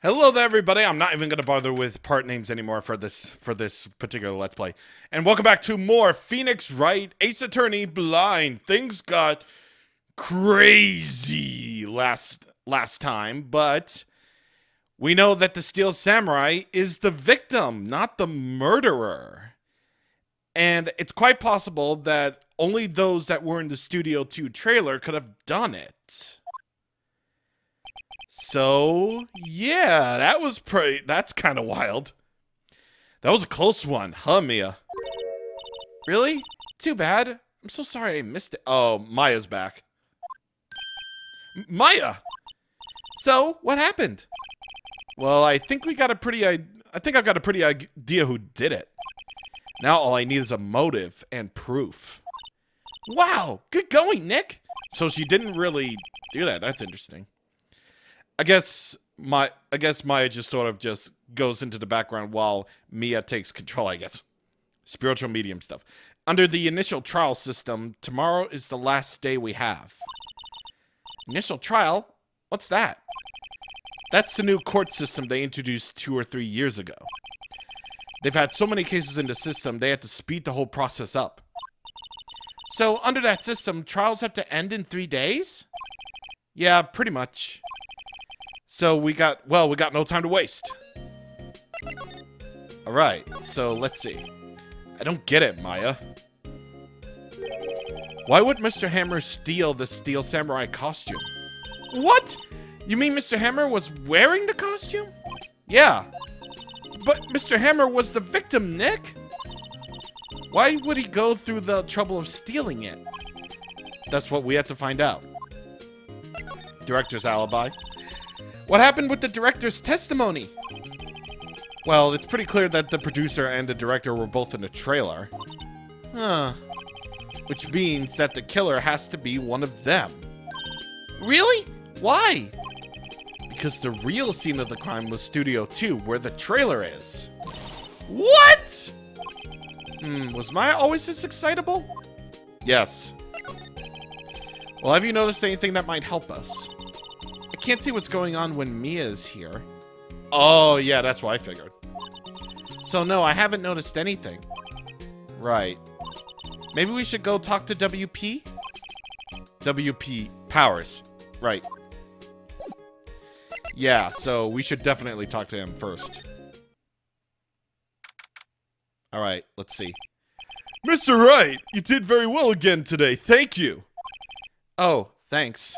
Hello there, everybody. I'm not even going to bother with part names anymore for this particular Let's Play. And welcome back to more Phoenix Wright Ace Attorney Blind. Things got crazy last time, but we know that the Steel Samurai is the victim, not the murderer. And it's quite possible that only those that were in the Studio 2 trailer could have done it. So, yeah, that's kind of wild. That was a close one, huh, Mia? Really? Too bad. I'm so sorry I missed it. Oh, Maya's back. Maya! So, what happened? Well, I think I've got a pretty idea who did it. Now all I need is a motive and proof. Wow, good going, Nick. So she didn't really do that. That's interesting. I guess Maya just sort of just goes into the background while Mia takes control, I guess. Spiritual medium stuff. Under the initial trial system, tomorrow is the last day we have. Initial trial? What's that? That's the new court system they introduced 2 or 3 years ago. They've had so many cases in the system, they had to speed the whole process up. So, under that system, trials have to end in 3 days? Yeah, pretty much. So we got no time to waste. Alright, so let's see. I don't get it, Maya. Why would Mr. Hammer steal the Steel Samurai costume? What? You mean Mr. Hammer was wearing the costume? Yeah. But Mr. Hammer was the victim, Nick. Why would he go through the trouble of stealing it? That's what we have to find out. Director's alibi. What happened with the director's testimony? Well, it's pretty clear that the producer and the director were both in the trailer. Huh. Which means that the killer has to be one of them. Really? Why? Because the real scene of the crime was Studio 2, where the trailer is. What? Was Maya always this excitable? Yes. Well, have you noticed anything that might help us? I can't see what's going on when Mia is here. Oh, yeah, that's what I figured. So, no, I haven't noticed anything. Right. Maybe we should go talk to WP? WP Powers. Right. Yeah, so we should definitely talk to him first. Alright, let's see. Mr. Wright, you did very well again today. Thank you. Oh, thanks.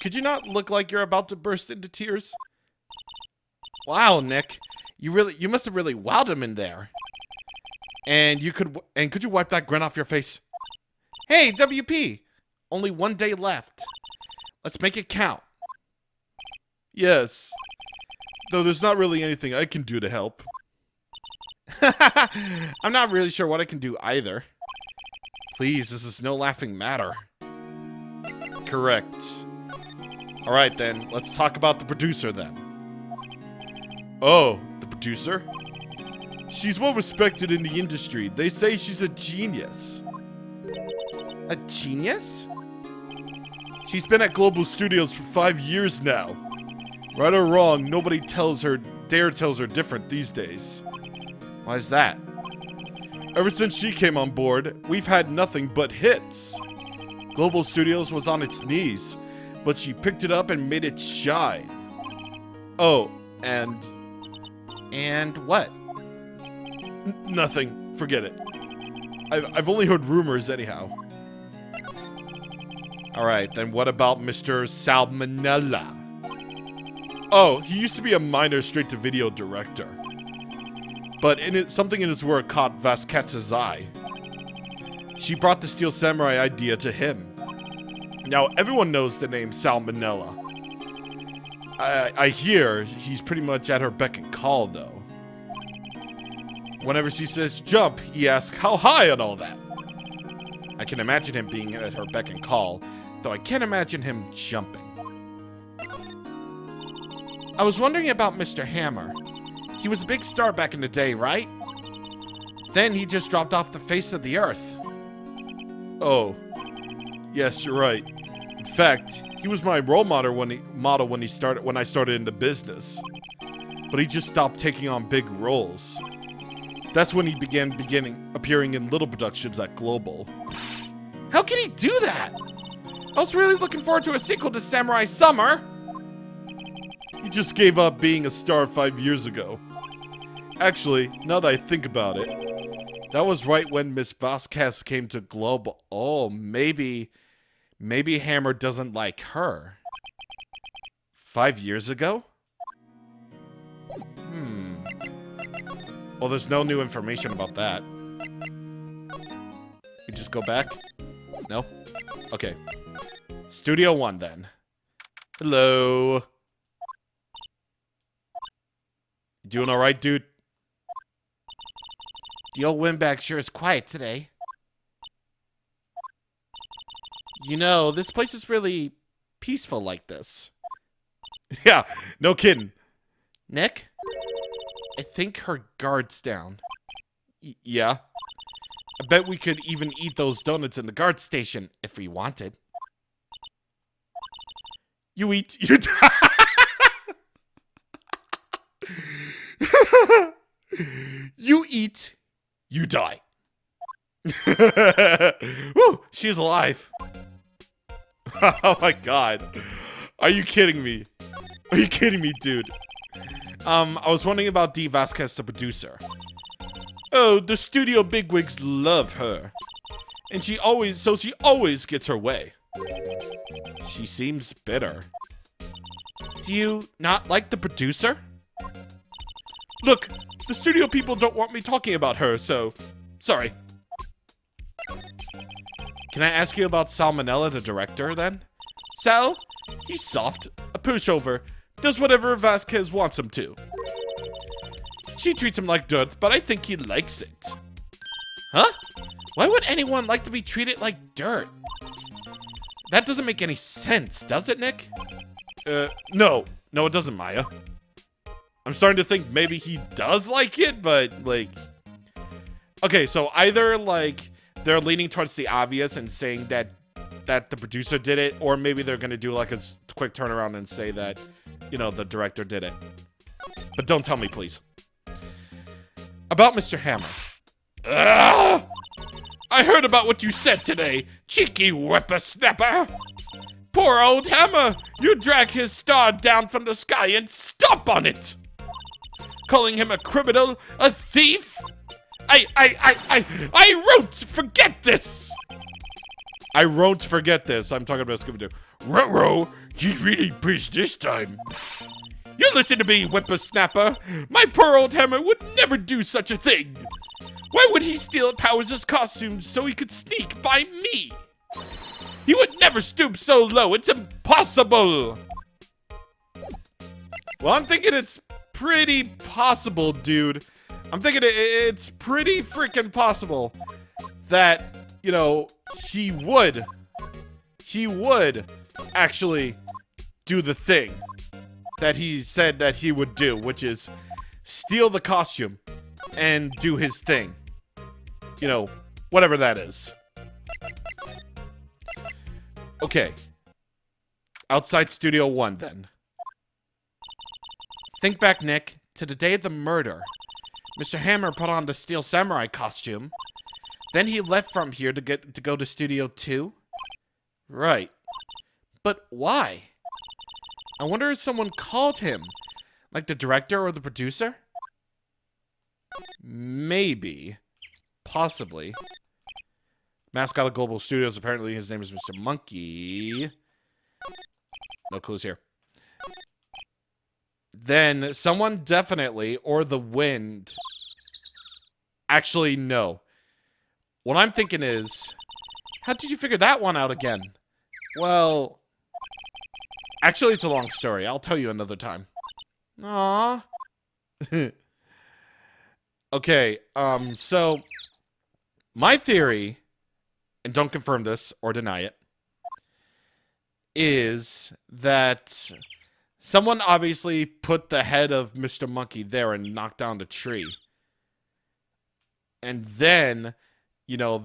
Could you not look like you're about to burst into tears? Wow, Nick. You must have really wowed him in there. And could you wipe that grin off your face? Hey, WP! Only 1 day left. Let's make it count. Yes. Though there's not really anything I can do to help. I'm not really sure what I can do either. Please, this is no laughing matter. Correct. Alright then, let's talk about the producer then. Oh, the producer? She's well respected in the industry. They say she's a genius. A genius? She's been at Global Studios for 5 years now. Right or wrong, nobody tells her different these days. Why is that? Ever since she came on board, we've had nothing but hits. Global Studios was on its knees, but she picked it up and made it shine. Oh, and what? Nothing. Forget it. I've only heard rumors anyhow. Alright, then what about Mr. Salmonella? Oh, he used to be a minor straight-to-video director. But something in his work caught Vasquez's eye. She brought the Steel Samurai idea to him. Now, everyone knows the name Salmonella. I hear he's pretty much at her beck and call, though. Whenever she says jump, he asks how high and all that. I can imagine him being at her beck and call, though I can't imagine him jumping. I was wondering about Mr. Hammer. He was a big star back in the day, right? Then he just dropped off the face of the earth. Oh. Yes, you're right. In fact, he was my role model when I started into business. But he just stopped taking on big roles. That's when he began appearing in little productions at Global. How can he do that? I was really looking forward to a sequel to Samurai Summer. He just gave up being a star 5 years ago. Actually, now that I think about it, that was right when Miss Vasquez came to Global. Oh, maybe Hammer doesn't like her. 5 years ago? Well, there's no new information about that. We just go back? No? Okay. Studio 1 then. Hello. You doing alright, dude? The old windbag sure is quiet today. You know, this place is really peaceful like this. Yeah, no kidding. Nick? I think her guard's down. Yeah. I bet we could even eat those donuts in the guard station if we wanted. You eat, you die. You eat, you die. Woo, she's alive. Oh my god. Are you kidding me? Are you kidding me, dude? I was wondering about Dee Vasquez, the producer. Oh, the studio bigwigs love her. And she always gets her way. She seems bitter. Do you not like the producer? Look, the studio people don't want me talking about her, so sorry. Can I ask you about Salmonella, the director, then? Sal? He's soft, a pushover, does whatever Vasquez wants him to. She treats him like dirt, but I think he likes it. Huh? Why would anyone like to be treated like dirt? That doesn't make any sense, does it, Nick? No. No, it doesn't, Maya. I'm starting to think maybe he does like it, but, like... Okay, so either, like, they're leaning towards the obvious and saying that the producer did it, or maybe they're gonna do, like, a quick turnaround and say that, you know, the director did it. But don't tell me, please. About Mr. Hammer. Ugh! I heard about what you said today, cheeky whippersnapper! Poor old Hammer! You drag his star down from the sky and stomp on it! Calling him a criminal, a thief? I won't forget this! I won't forget this. I'm talking about Scooby-Doo. Ruh-roh, he really pushed this time. You listen to me, whippersnapper. My poor old Hammer would never do such a thing. Why would he steal Powers' costumes so he could sneak by me? He would never stoop so low. It's impossible. Well, I'm thinking it's pretty possible, dude. I'm thinking it's pretty freaking possible that, you know, he would actually do the thing that he said that he would do, which is steal the costume and do his thing. You know, whatever that is. Okay. Outside Studio 1, then. Think back, Nick, to the day of the murder. Mr. Hammer put on the Steel Samurai costume. Then he left from here to go to Studio 2? Right. But why? I wonder if someone called him. Like the director or the producer? Maybe. Possibly. Mascot of Global Studios, apparently his name is Mr. Monkey. No clues here. Then someone definitely, or the wind. Actually, no. What I'm thinking is, how did you figure that one out again? Well, actually, it's a long story. I'll tell you another time. Aww. Okay, so my theory, and don't confirm this or deny it, is that someone obviously put the head of Mr. Monkey there and knocked down the tree. And then, you know,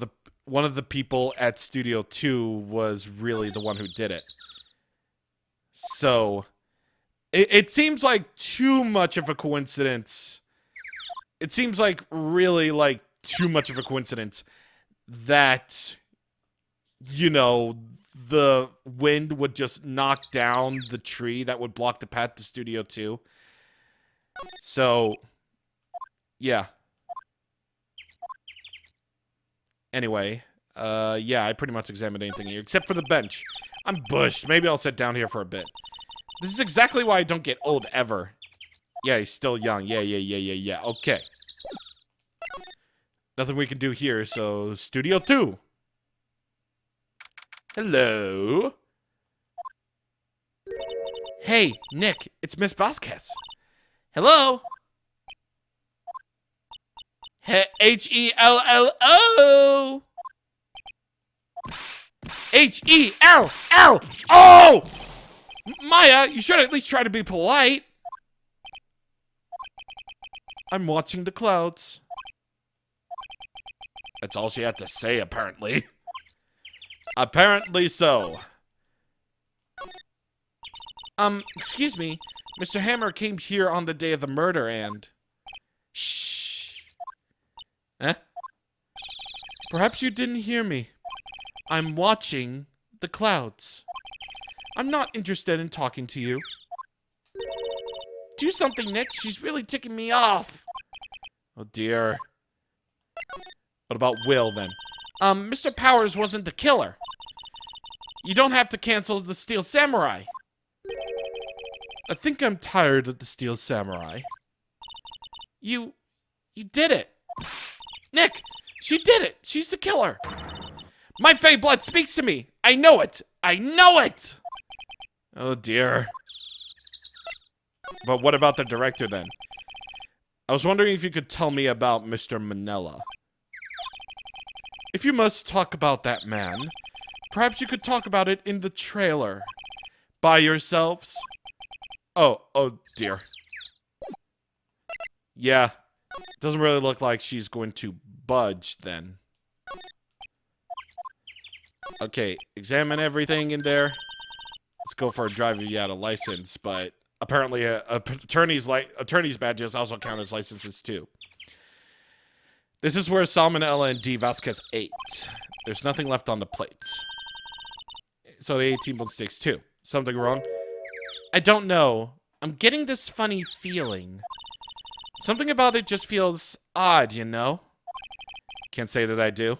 one of the people at Studio 2 was really the one who did it. So, it seems like too much of a coincidence. It seems like really like too much of a coincidence that, you know, the wind would just knock down the tree that would block the path to Studio 2. So, yeah. Anyway, yeah, I pretty much examined anything here, except for the bench. I'm bushed. Maybe I'll sit down here for a bit. This is exactly why I don't get old ever. Yeah, he's still young. Yeah. Okay. Nothing we can do here, so Studio 2. Hello? Hey, Nick, it's Miss Vasquez. Hello? H-E-L-L-O! H-E-L-L-O! Maya, you should at least try to be polite. I'm watching the clouds. That's all she had to say, apparently. Apparently so. Excuse me. Mr. Hammer came here on the day of the murder and... Shh. Eh? Perhaps you didn't hear me. I'm watching the clouds. I'm not interested in talking to you. Do something, Nick. She's really ticking me off. Oh, dear. What about Will, then? Mr. Powers wasn't the killer. You don't have to cancel the Steel Samurai. I think I'm tired of the Steel Samurai. You did it. Nick, she did it. She's the killer. My Fey blood speaks to me. I know it. I know it. Oh, dear. But what about the director, then? I was wondering if you could tell me about Mr. Manella. If you must talk about that man, perhaps you could talk about it in the trailer. By yourselves? Oh dear. Yeah. Doesn't really look like she's going to budge, then. Okay, examine everything in there. Let's go for a driver without a license, but apparently a attorney's badges also count as licenses too. This is where Salmonella and D. Vasquez ate. There's nothing left on the plates. So the 18 sticks too. Something wrong? I don't know. I'm getting this funny feeling. Something about it just feels odd, you know? Can't say that I do.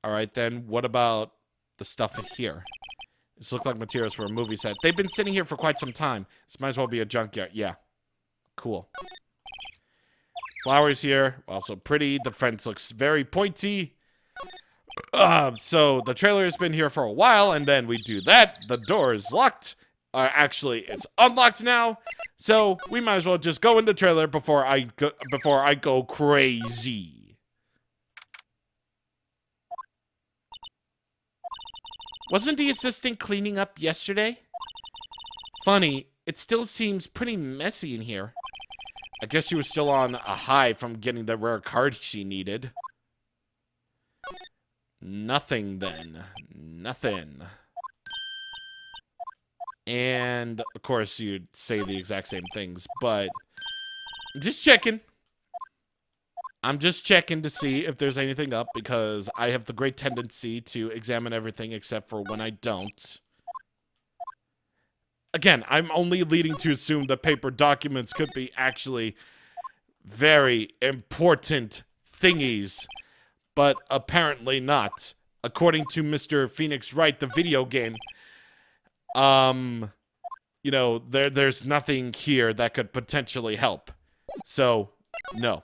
Alright then, what about the stuff here? This looks like materials for a movie set. They've been sitting here for quite some time. This might as well be a junkyard. Yeah. Cool. Flowers here. Also pretty. The fence looks very pointy. So the trailer has been here for a while, and then we do that. The door is locked. Actually, it's unlocked now. So we might as well just go in the trailer before I go crazy. Wasn't the assistant cleaning up yesterday? Funny, it still seems pretty messy in here. I guess she was still on a high from getting the rare card she needed. Nothing then. Nothing. And, of course, you'd say the exact same things, but I'm just checking. I'm just checking to see if there's anything up, because I have the great tendency to examine everything except for when I don't. Again, I'm only leading to assume the paper documents could be actually very important thingies, but apparently not. According to Mr. Phoenix Wright, the video game, you know, there's nothing here that could potentially help. So, no.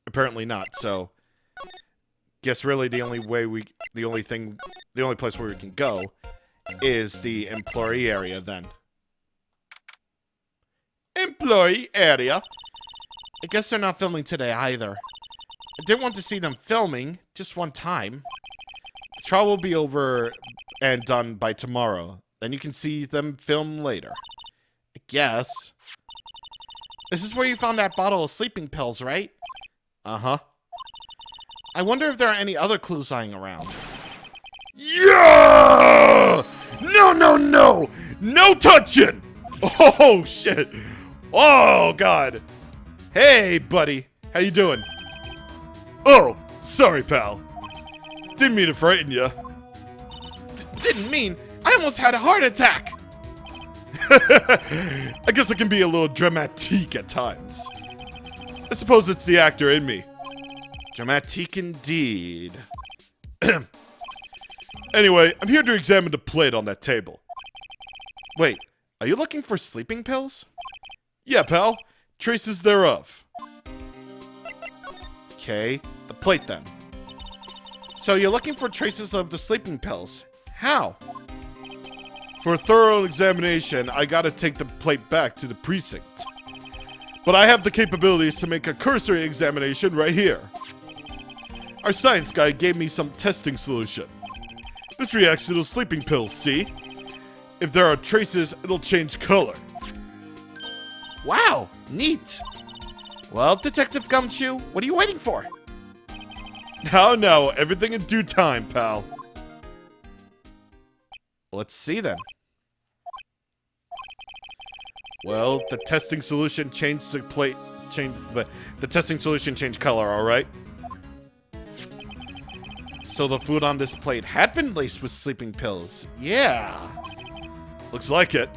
Apparently not, so guess really the only place where we can go is the employee area then. Employee area? I guess they're not filming today either. I didn't want to see them filming just one time. The trial will be over and done by tomorrow. Then you can see them film later. I guess. This is where you found that bottle of sleeping pills, right? Uh-huh. I wonder if there are any other clues lying around. Yeah! No, no, no! No touching! Oh, shit. Oh, God. Hey, buddy. How you doing? Oh, sorry, pal. Didn't mean to frighten you. Didn't mean? I almost had a heart attack. I guess I can be a little dramatique at times. I suppose it's the actor in me. Dramatique indeed. Anyway, I'm here to examine the plate on that table. Wait, are you looking for sleeping pills? Yeah, pal. Traces thereof. Okay, the plate then. So you're looking for traces of the sleeping pills. How? For a thorough examination, I gotta take the plate back to the precinct. But I have the capabilities to make a cursory examination right here. Our science guy gave me some testing solution. This reacts to those sleeping pills, see? If there are traces, it'll change color. Wow, neat. Well, Detective Gumshoe, what are you waiting for? No, everything in due time, pal. Let's see then. Well, the testing solution changed the plate, but the testing solution changed color, alright? So the food on this plate had been laced with sleeping pills. Yeah. Looks like it.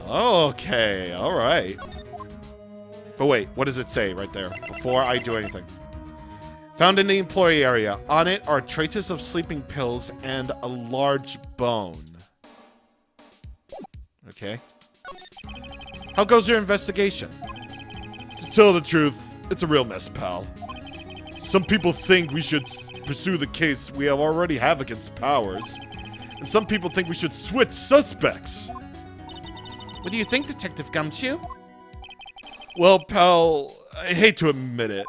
Okay, alright. But wait, what does it say right there before I do anything? Found in the employee area. On it are traces of sleeping pills and a large bone. Okay. How goes your investigation? To tell the truth, it's a real mess, pal. Some people think we should pursue the case we already have against Powers. And some people think we should switch suspects. What do you think, Detective Gumshoe? Well, pal, I hate to admit it,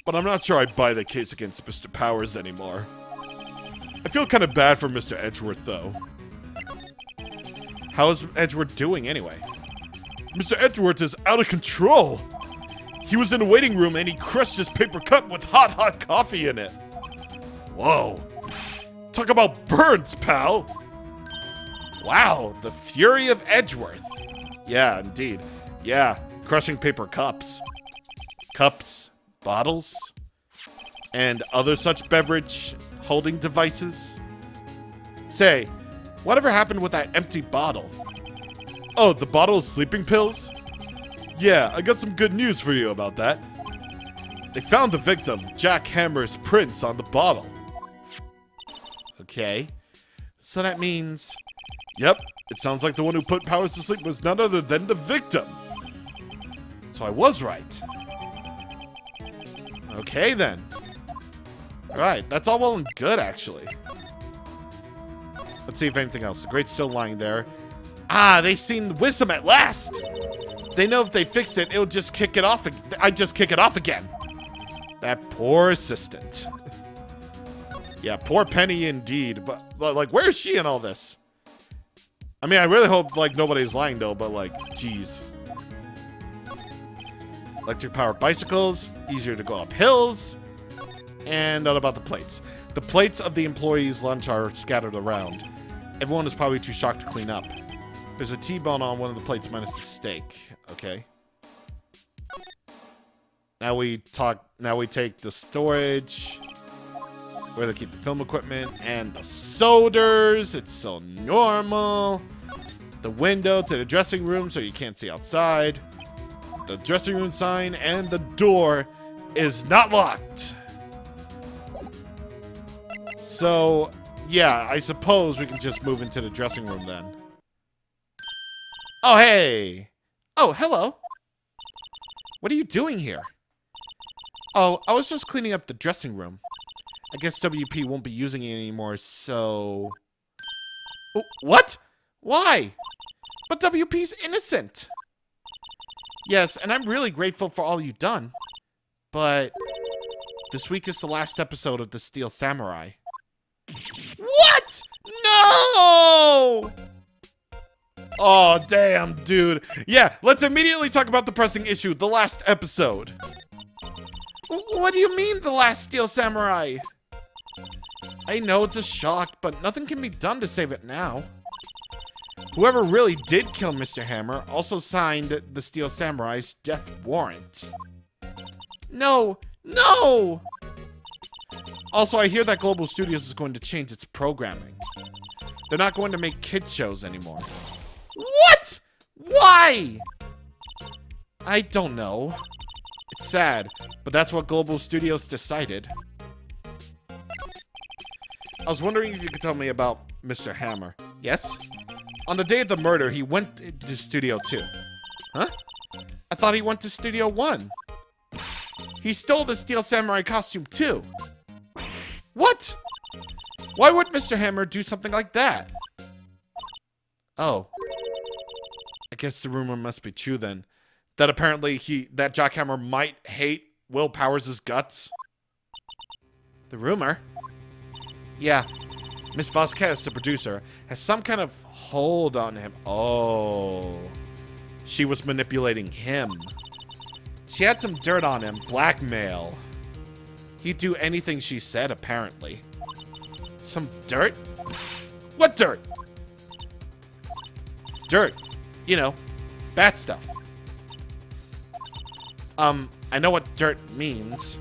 but I'm not sure I buy the case against Mr. Powers anymore. I feel kind of bad for Mr. Edgeworth, though. How is Edgeworth doing, anyway? Mr. Edgeworth is out of control! He was in the waiting room and he crushed his paper cup with hot coffee in it. Whoa. Talk about burns, pal! Wow, the fury of Edgeworth. Yeah, indeed. Yeah, crushing paper cups. Cups, bottles, and other such beverage holding devices. Say, whatever happened with that empty bottle? Oh, the bottle of sleeping pills? Yeah, I got some good news for you about that. They found the victim, Jack Hammer's prints on the bottle. Okay. So that means... Yep, it sounds like the one who put Powers to sleep was none other than the victim. So I was right. Okay, then. Alright, that's all well and good, actually. Let's see if anything else. The grate's still lying there. Ah, they've seen wisdom at last! They know if they fix it, it'll just kick it off. I'd just kick it off again. That poor assistant. Yeah, poor Penny indeed. But, like, where is she in all this? I mean, I really hope, like, nobody's lying, though, but, like, geez. Electric-powered bicycles, easier to go up hills, and not about the plates. The plates of the employees' lunch are scattered around. Everyone is probably too shocked to clean up. There's a T-bone on one of the plates minus the steak. Okay. Now we take the storage, where they keep the film equipment, and the solders. It's so normal. The window to the dressing room so you can't see outside. The dressing room sign and the door is not locked. So, yeah, I suppose we can just move into the dressing room then. Oh, hey. Oh, hello. What are you doing here? Oh, I was just cleaning up the dressing room. I guess WP won't be using it anymore, so... Oh, what? Why? But WP's innocent. Yes, and I'm really grateful for all you've done. But this week is the last episode of The Steel Samurai. What? No! Oh, damn, dude. Yeah, let's immediately talk about the pressing issue, the last episode. What do you mean, the last Steel Samurai? I know it's a shock, but nothing can be done to save it now. Whoever really did kill Mr. Hammer also signed the Steel Samurai's death warrant. No! No! Also, I hear that Global Studios is going to change its programming. They're not going to make kid shows anymore. What? Why? I don't know. It's sad, but that's what Global Studios decided. I was wondering if you could tell me about Mr. Hammer. Yes? On the day of the murder, he went to Studio 2. Huh? I thought he went to Studio 1. He stole the Steel Samurai costume too. What? Why would Mr. Hammer do something like that? Oh. I guess the rumor must be true then. That apparently that Jackhammer might hate Will Powers' guts. The rumor? Yeah. Miss Vasquez, the producer, has some kind of hold on him. Oh. She was manipulating him. She had some dirt on him. Blackmail. He'd do anything she said, apparently. Some dirt? What dirt? Dirt. You know, bad stuff. I know what dirt means.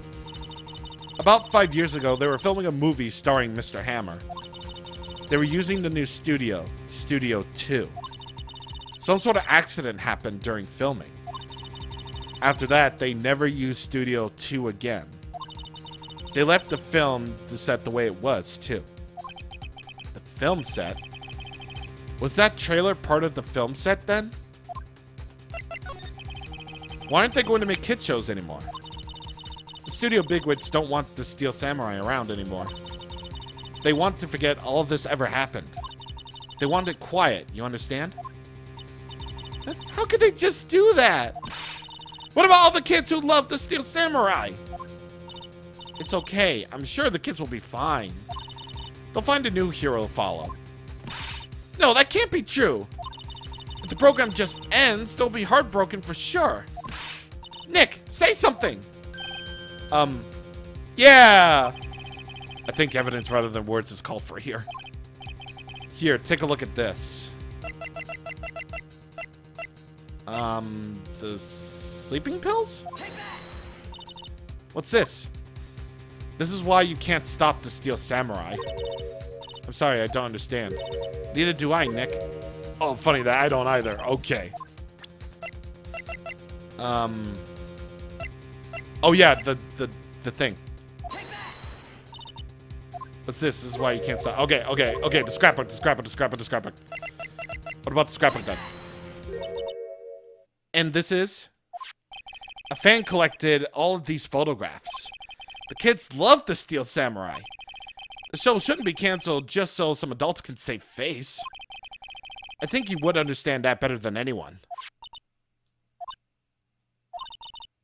About 5 years ago, they were filming a movie starring Mr. Hammer. They were using the new studio, Studio 2. Some sort of accident happened during filming. After that, they never used Studio 2 again. They left the film set the way it was, too. The film set? Was that trailer part of the film set then? Why aren't they going to make kid shows anymore? The studio bigwigs don't want the Steel Samurai around anymore. They want to forget all of this ever happened. They want it quiet, you understand? How could they just do that? What about all the kids who love the Steel Samurai? It's okay. I'm sure the kids will be fine. They'll find a new hero to follow. No, that can't be true. If the program just ends, they'll be heartbroken for sure. Nick, say something. Yeah. I think evidence rather than words is called for here. Here, take a look at this. The sleeping pills? What's this? This is why you can't stop the Steel Samurai. I'm sorry, I don't understand. Neither do I, Nick. Oh, funny that I don't either. Okay. Oh yeah, the thing. What's this? This is why you can't stop. Okay. The scrapbook. What about the scrapbook then? And this is? A fan collected all of these photographs. The kids love the Steel Samurai. The show shouldn't be canceled just so some adults can save face. I think you would understand that better than anyone.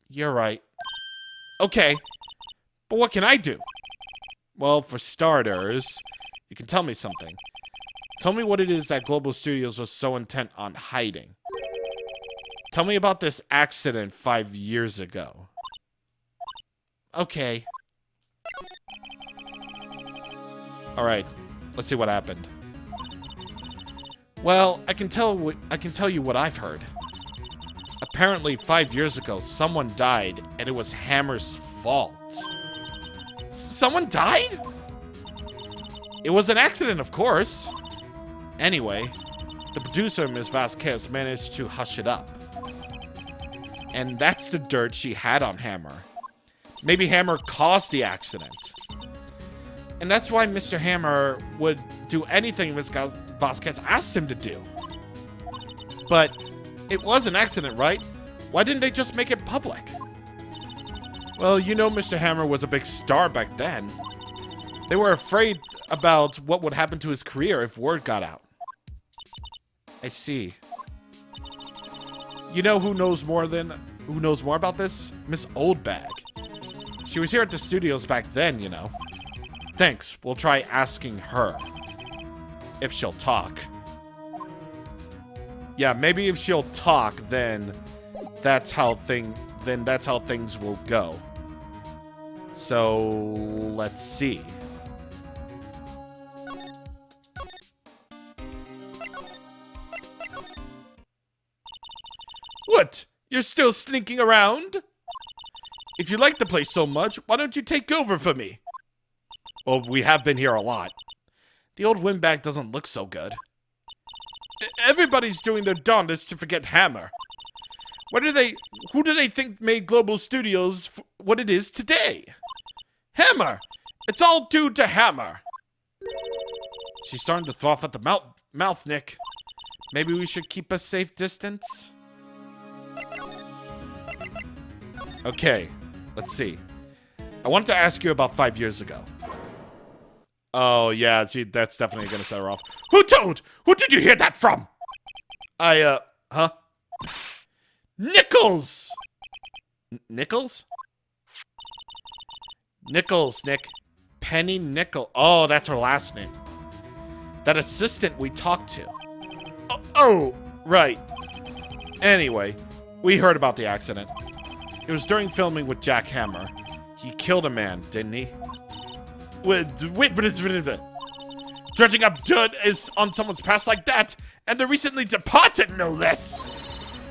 You're right. Okay, but what can I do? Well, for starters, you can tell me something. Tell me what it is that Global Studios was so intent on hiding. Tell me about this accident 5 years ago. Okay. Alright, let's see what happened. Well, I can tell you what I've heard. Apparently, 5 years ago, someone died, and it was Hammer's fault. Someone died? It was an accident, of course. Anyway, the producer, Ms. Vasquez, managed to hush it up. And that's the dirt she had on Hammer. Maybe Hammer caused the accident. And that's why Mr. Hammer would do anything Ms. Vasquez asked him to do. But it was an accident, right? Why didn't they just make it public? Well, you know Mr. Hammer was a big star back then. They were afraid about what would happen to his career if word got out. I see. You know who knows more about this? Miss Oldbag. She was here at the studios back then, you know. Thanks. We'll try asking her. If she'll talk. Yeah, maybe if she'll talk, then that's how things will go. So, let's see. What? You're still sneaking around? If you like the place so much, why don't you take over for me? Well, we have been here a lot. The old windbag doesn't look so good. Everybody's doing their darndest to forget Hammer. Who do they think made Global Studios what it is today? Hammer! It's all due to Hammer. She's starting to throw off at the mouth, Nick. Maybe we should keep a safe distance? Okay, let's see. I wanted to ask you about 5 years ago. Oh, yeah, gee, that's definitely gonna set her off. Who told? Who did you hear that from? Huh? Nichols! Nichols? Nichols, Nick. Penny Nickel. Oh, that's her last name. That assistant we talked to. Oh, right. Anyway, we heard about the accident. It was during filming with Jack Hammer. He killed a man, didn't he? Wait, dredging up dirt is on someone's past like that, and the recently departed, no less.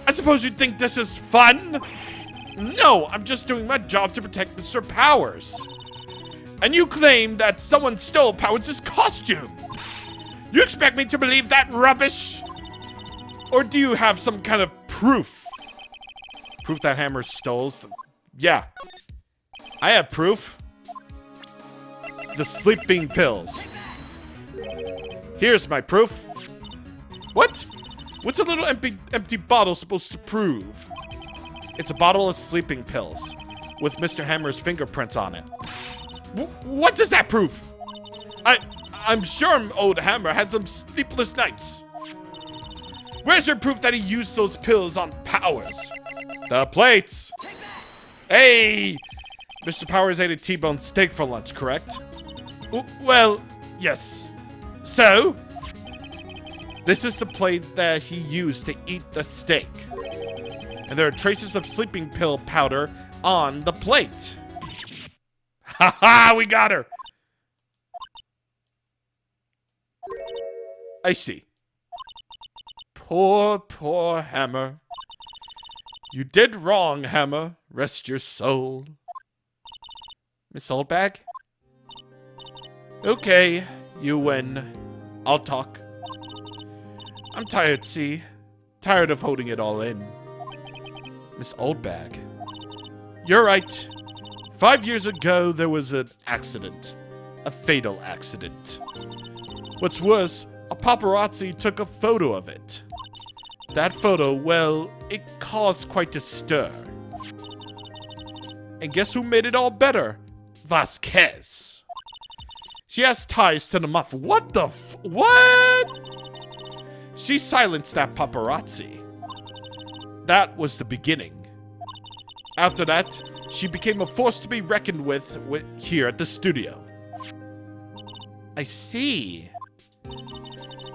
I suppose you think this is fun? No, I'm just doing my job to protect Mr. Powers. And you claim that someone stole Powers' costume. You expect me to believe that rubbish? Or do you have some kind of proof? Proof that Hammer stole? Yeah. I have proof. The sleeping pills. Here's my proof. What? What's a little empty bottle supposed to prove? It's a bottle of sleeping pills with Mr. Hammer's fingerprints on it. What does that prove? I'm sure old Hammer had some sleepless nights. Where's your proof that he used those pills on Powers? The plates. Hey! Mr. Powers ate a T-bone steak for lunch, correct? Well, yes. So? This is the plate that he used to eat the steak. And there are traces of sleeping pill powder on the plate. Ha ha! We got her! I see. Poor Hammer. You did wrong, Hammer. Rest your soul. Miss Oldbag? Okay, you win. I'll talk. I'm tired, see? Tired of holding it all in. Miss Oldbag. You're right. 5 years ago, there was an accident. A fatal accident. What's worse, a paparazzi took a photo of it. That photo, well, it caused quite a stir. And guess who made it all better? Vasquez. She has ties to the mafia. What the what? She silenced that paparazzi. That was the beginning. After that, she became a force to be reckoned with here at the studio. I see.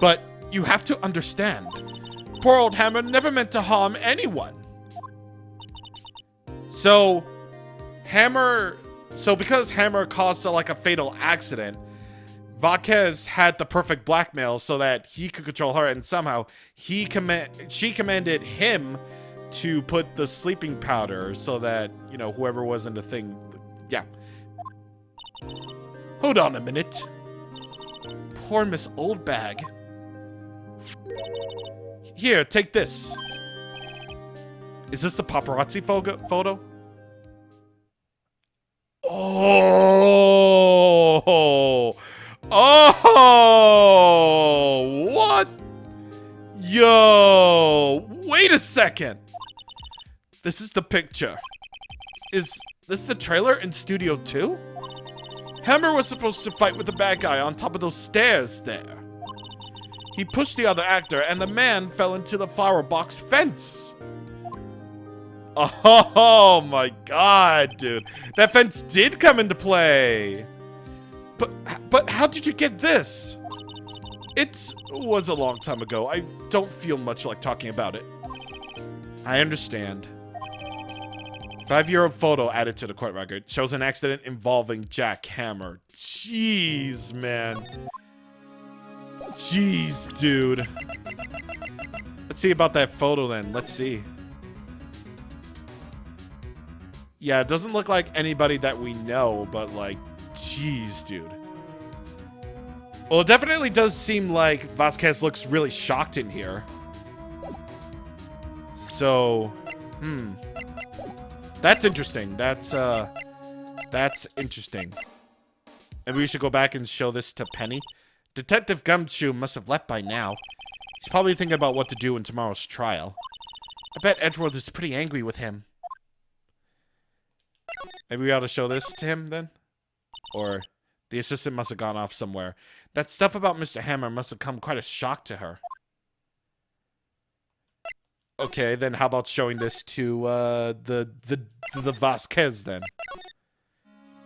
But you have to understand, poor old Hammer never meant to harm anyone. So because Hammer caused like a fatal accident, Vasquez had the perfect blackmail so that he could control her, and somehow she commanded him to put the sleeping powder so that, you know, whoever was in the thing, yeah. Hold on a minute. Poor Miss Oldbag. Here, take this. Is this the paparazzi photo? Oh, what? Yo, wait a second. This is the picture. Is this the trailer in Studio 2? Hammer was supposed to fight with the bad guy on top of those stairs there. He pushed the other actor, and the man fell into the flower box fence. Oh my god, dude. That fence did come into play. But how did you get this? It was a long time ago. I don't feel much like talking about it. I understand. 5-year-old photo added to the court record. Shows an accident involving Jack Hammer. Jeez, man. Jeez, dude. Let's see about that photo then. Let's see. Yeah, it doesn't look like anybody that we know, but like, jeez, dude. Well, it definitely does seem like Vasquez looks really shocked in here. So, that's interesting. That's interesting. Maybe we should go back and show this to Penny. Detective Gumshoe must have left by now. He's probably thinking about what to do in tomorrow's trial. I bet Edward is pretty angry with him. Maybe we ought to show this to him then? Or the assistant must have gone off somewhere. That stuff about Mr. Hammer must have come quite a shock to her. Okay, then how about showing this to the Vasquez then?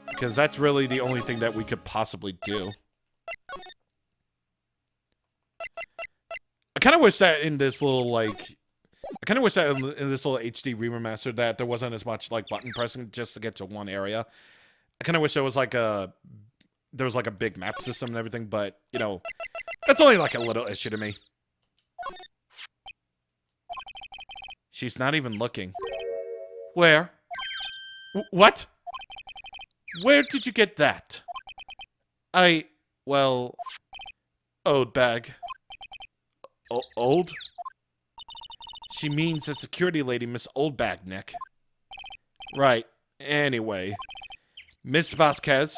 Because that's really the only thing that we could possibly do. I kind of wish that in this little, like... I kind of wish that in this little HD remaster that there wasn't as much, like, button pressing just to get to one area. I kind of wish there was, like, a big map system and everything, but, you know, that's only, like, a little issue to me. She's not even looking. Where? What? Where did you get that? Well... Old bag. Old? She means the security lady, Miss Oldbag, Nick. Right. Anyway. Miss Vasquez,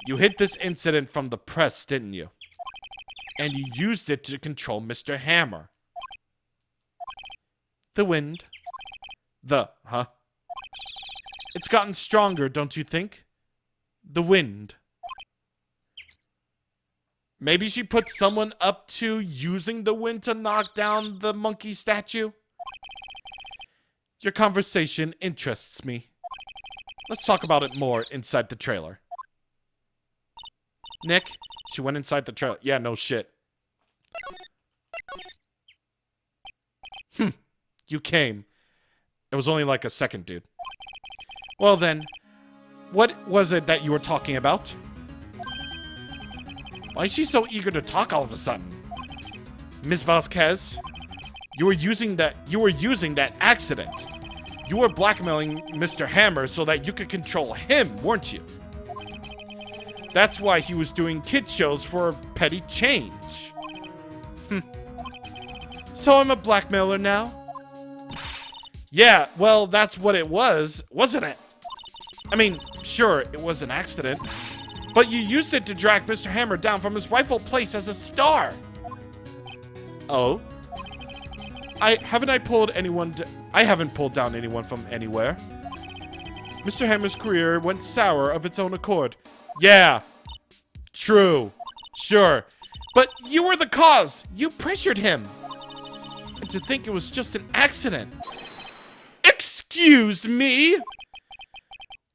you hid this incident from the press, didn't you? And you used it to control Mr. Hammer. The wind. Huh? It's gotten stronger, don't you think? The wind. Maybe she put someone up to using the wind to knock down the monkey statue? Your conversation interests me. Let's talk about it more inside the trailer. Nick, she went inside the trailer. Yeah, no shit. You came. It was only like a second, dude. Well then, what was it that you were talking about? Why is she so eager to talk all of a sudden? Miss Vasquez, you were using that accident. You were blackmailing Mr. Hammer so that you could control him, weren't you? That's why he was doing kid shows for petty change. So I'm a blackmailer now? Yeah, well, that's what it was, wasn't it? I mean, sure, it was an accident. But you used it to drag Mr. Hammer down from his rightful place as a star. Oh? I haven't pulled down anyone from anywhere. Mr. Hammer's career went sour of its own accord. Yeah. True. Sure. But you were the cause. You pressured him. And to think it was just an accident. Excuse me?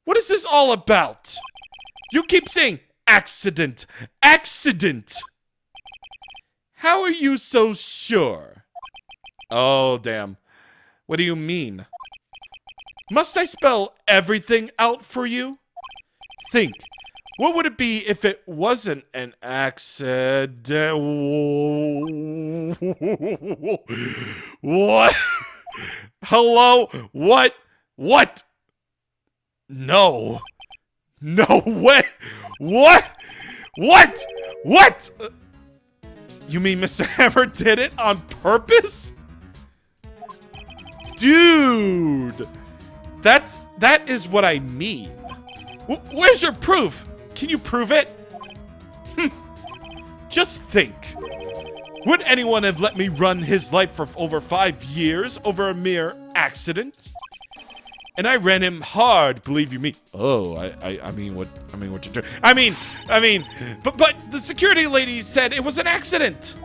What is this all about? You keep saying, accident, accident. How are you so sure? Oh, damn. What do you mean? Must I spell everything out for you? Think, what would it be if it wasn't an accident? What? Hello? What? What? No. No way! What? What? What? You mean Mr. Hammer did it on purpose? Dude! That is what I mean. Where's your proof? Can you prove it? Just think. Would anyone have let me run his life for over 5 years over a mere accident? And I ran him hard, believe you me. Oh, I mean what you do. I mean, but the security lady said it was an accident.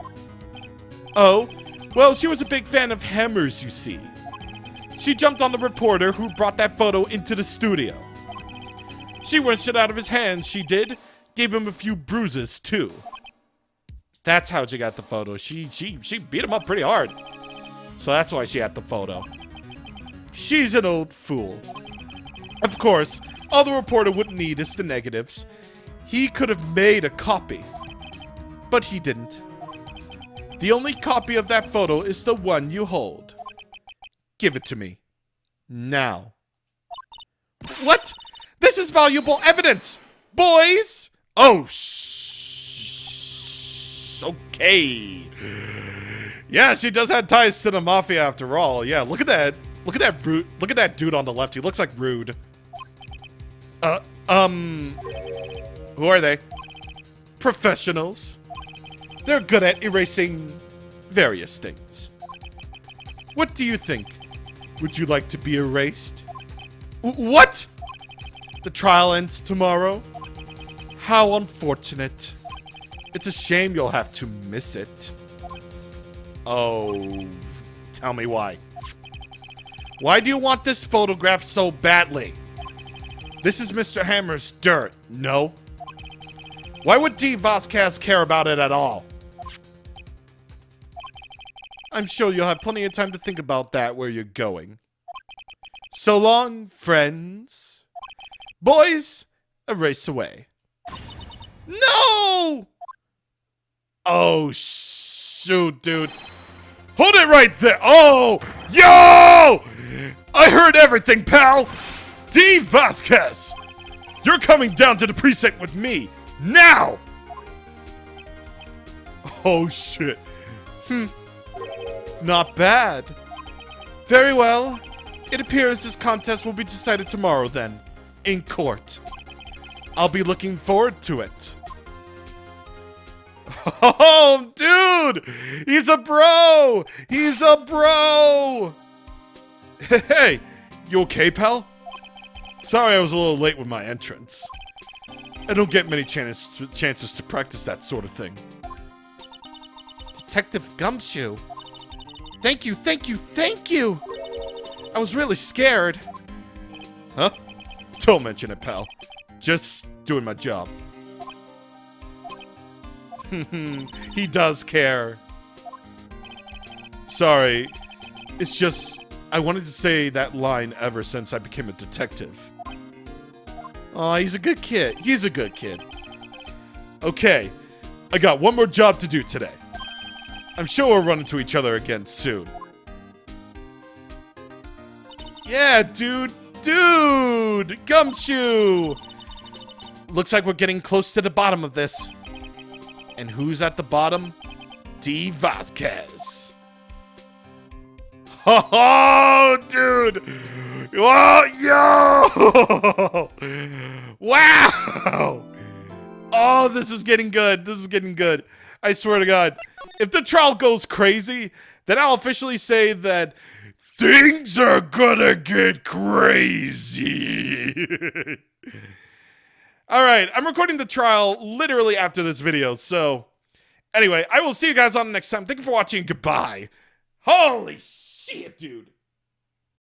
Oh, well, she was a big fan of Hammers, you see. She jumped on the reporter who brought that photo into the studio. She wrenched it out of his hands, she did. Gave him a few bruises, too. That's how she got the photo. She beat him up pretty hard. So that's why she had the photo. She's an old fool. Of course, all the reporter would need is the negatives. He could have made a copy, but he didn't. The only copy of that photo is the one you hold. Give it to me. Now. What? This is valuable evidence! Boys! Oh, okay. Yeah, she does have ties to the mafia after all. Yeah, look at that. Look at that brute. Look at that dude on the left. He looks like Rude. Who are they? Professionals. They're good at erasing various things. What do you think? Would you like to be erased? What? The trial ends tomorrow? How unfortunate. It's a shame you'll have to miss it. Oh, tell me why. Why do you want this photograph so badly? This is Mr. Hammer's dirt, no? Why would D. Vasquez care about it at all? I'm sure you'll have plenty of time to think about that where you're going. So long, friends. Boys, erase away. No! Oh, shoot, dude. Hold it right there. Oh, yo! I heard everything, pal. D. Vasquez, you're coming down to the precinct with me, now! Oh, shit. Not bad. Very well. It appears this contest will be decided tomorrow then, in court. I'll be looking forward to it. Oh, dude! He's a bro! He's a bro! Hey, you okay, pal? Sorry I was a little late with my entrance. I don't get many chances to practice that sort of thing. Detective Gumshoe. Thank you, thank you, thank you! I was really scared. Huh? Don't mention it, pal. Just doing my job. He does care. Sorry. It's just, I wanted to say that line ever since I became a detective. Aw, he's a good kid. He's a good kid. Okay, I got one more job to do today. I'm sure we'll run into each other again soon. Yeah, dude. Dude! Gumshoe! Looks like we're getting close to the bottom of this. And who's at the bottom? D. Vasquez. Oh, dude! Oh, yo! Wow! Oh, this is getting good. This is getting good. I swear to God. If the trial goes crazy, then I'll officially say that things are gonna get crazy. All right, I'm recording the trial literally after this video, so anyway, I will see you guys on the next time. Thank you for watching. Goodbye. Holy shit, dude.